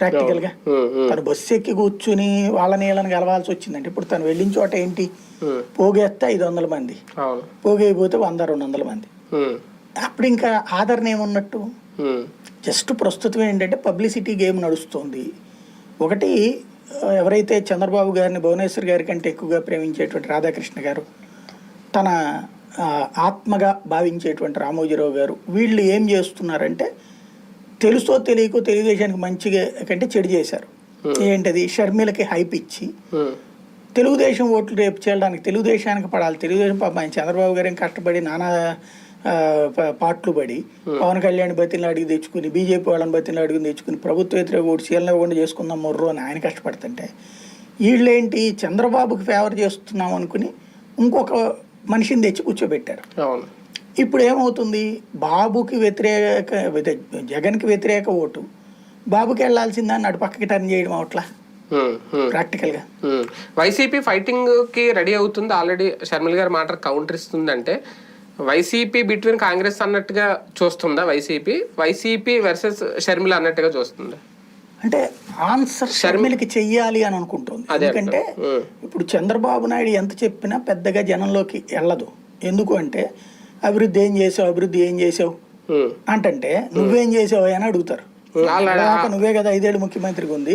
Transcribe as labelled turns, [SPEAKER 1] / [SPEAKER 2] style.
[SPEAKER 1] ప్రాక్టికల్గా. తను బస్సు ఎక్కి కూర్చుని వాళ్ళ నీళ్ళని గెలవాల్సి వచ్చిందంటే ఇప్పుడు తను వెళ్ళిన చోట ఏంటి, పోగేస్తే 500 మంది, పోగైపోతే 100-200 మంది. అప్పుడు ఇంకా ఆదరణ ఏమున్నట్టు? జస్ట్ ప్రస్తుతం ఏంటంటే పబ్లిసిటీ గేమ్ నడుస్తుంది. ఒకటి, ఎవరైతే చంద్రబాబు గారిని భువనేశ్వర్ గారి కంటే ఎక్కువగా ప్రేమించేటువంటి రాధాకృష్ణ గారు, తన ఆత్మగా భావించేటువంటి రామోజీరావు గారు, వీళ్ళు ఏం చేస్తున్నారంటే తెలుసో తెలియకో తెలుగుదేశానికి మంచిగా కంటే చెడు చేశారు. ఏంటది, షర్మిలకి హైప్ ఇచ్చి తెలుగుదేశం ఓట్లు రేపు చేయడానికి తెలుగుదేశానికి పడాలి. తెలుగుదేశం పాపం చంద్రబాబు గారు కష్టపడి నానా పాటలు పడి పవన్ కళ్యాణ్ బతిని అడిగి తెచ్చుకుని, బీజేపీ వాళ్ళని బతిని అడిగి తెచ్చుకుని ప్రభుత్వ వ్యతిరేక ఓటు సీఎల్ని ఇవ్వకుండా చేసుకుందాం మొర్రు అని ఆయన కష్టపడుతుంటే, వీళ్ళేంటి చంద్రబాబుకి ఫేవర్ చేస్తున్నాం అనుకుని ఇంకొక మనిషిని తెచ్చి కూర్చోబెట్టారు. ఇప్పుడు ఏమవుతుంది, బాబుకి వ్యతిరేక జగన్కి వ్యతిరేక ఓటు బాబుకి వెళ్లాల్సిందని అటు పక్కకి టర్న్ చేయడం అవట్లా ప్రాక్టికల్ గా.
[SPEAKER 2] వైసీపీ ఫైటింగ్ కి రెడీ అవుతుంది ఆల్రెడీ. షర్మిల గారి మాట కౌంటర్ ఇస్తుందంటే వైసీపీ బిట్వీన్ కాంగ్రెస్ అన్నట్టుగా చూస్తుందా? వైసీపీ వర్సెస్ షర్మిల అన్నట్టుగా చూస్తుందా?
[SPEAKER 1] అంటే ఆన్సర్ షర్మిలకి చెయ్యాలి అని అనుకుంటుంది. ఎందుకంటే ఇప్పుడు చంద్రబాబు నాయుడు ఎంత చెప్పినా పెద్దగా జనంలోకి వెళ్ళదు. ఎందుకు అంటే అభివృద్ధి ఏం చేసావు అంటే నువ్వేం చేసావు అని అడుగుతారు. నువ్వే కదా 5 ఏళ్ళు ముఖ్యమంత్రిగా ఉంది.